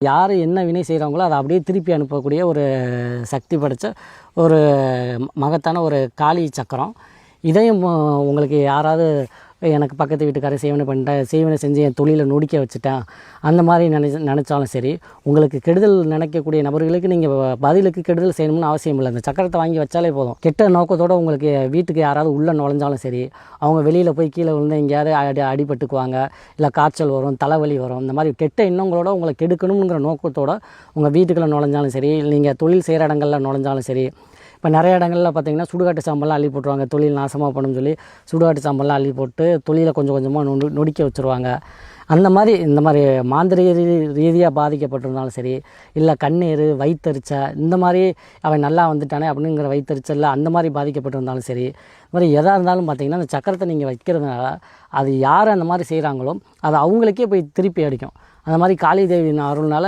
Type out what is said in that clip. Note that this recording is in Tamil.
யார் என்ன வினை செய்கிறாங்களோ அதை அப்படியே திருப்பி அனுப்பக்கூடிய ஒரு சக்தி படைத்த ஒரு மகத்தான ஒரு காளி சக்கரம். இதையும் உங்களுக்கு யாராவது எனக்கு பக்கத்து வீட்டுக்காரர் செய்வனை செஞ்சு என் தொழிலை நொடிக்க வச்சுட்டேன் அந்த மாதிரி நினச்சாலும் சரி, உங்களுக்கு கெடுதல் நினைக்கக்கூடிய நபர்களுக்கு நீங்கள் பதிலுக்கு கெடுதல் செய்யணும்னு அவசியம் இல்லை. அந்த சக்கரத்தை வாங்கி வச்சாலே போதும். கெட்ட நோக்கத்தோடு உங்களுக்கு வீட்டுக்கு யாராவது உள்ளே நுழைஞ்சாலும் சரி, அவங்க வெளியில் போய் கீழே விழுந்து எங்கேயாவது அடிபட்டுக்குவாங்க, இல்லை காய்ச்சல் வரும், தலைவலி வரும், இந்த மாதிரி கெட்ட எண்ணங்களோட உங்களை கெடுக்கணுங்கிற நோக்கத்தோடு உங்கள் வீட்டுக்குள்ளே நுழைஞ்சாலும் சரி, நீங்கள் தொழில் செய்கிற இடங்களில் நுழைஞ்சாலும் சரி. இப்போ நிறைய இடங்களில் பார்த்திங்கன்னா சுடுகாட்டு சாம்பல்லாம் அள்ளி போட்டுருவாங்க, தொழில் நாசமாக பண்ணுன்னு சொல்லி சுடுகாட்டு சாம்பல்லாம் அள்ளி போட்டு தொழிலை கொஞ்சம் கொஞ்சமாக நொடிக்க வச்சுருவாங்க. அந்த மாதிரி இந்த மாதிரி மாந்திரிக ரீதியாக பாதிக்கப்பட்டிருந்தாலும் சரி, இல்லை கண்ணீர் வயிற்றெரிச்ச இந்த மாதிரி அவன் நல்லா வந்துட்டானே அப்படிங்கிற வயிற்றெரிச்சலில் அந்த மாதிரி பாதிக்கப்பட்டிருந்தாலும் சரி, இந்த மாதிரி எதாக இருந்தாலும் பார்த்திங்கன்னா அந்த சக்கரத்தை நீங்கள் வைக்கிறதுனால அது யார் அந்த மாதிரி செய்கிறாங்களோ அது அவங்களுக்கே போய் திருப்பி அடிக்கும். அந்த மாதிரி காளி தேவியின் அருள்னால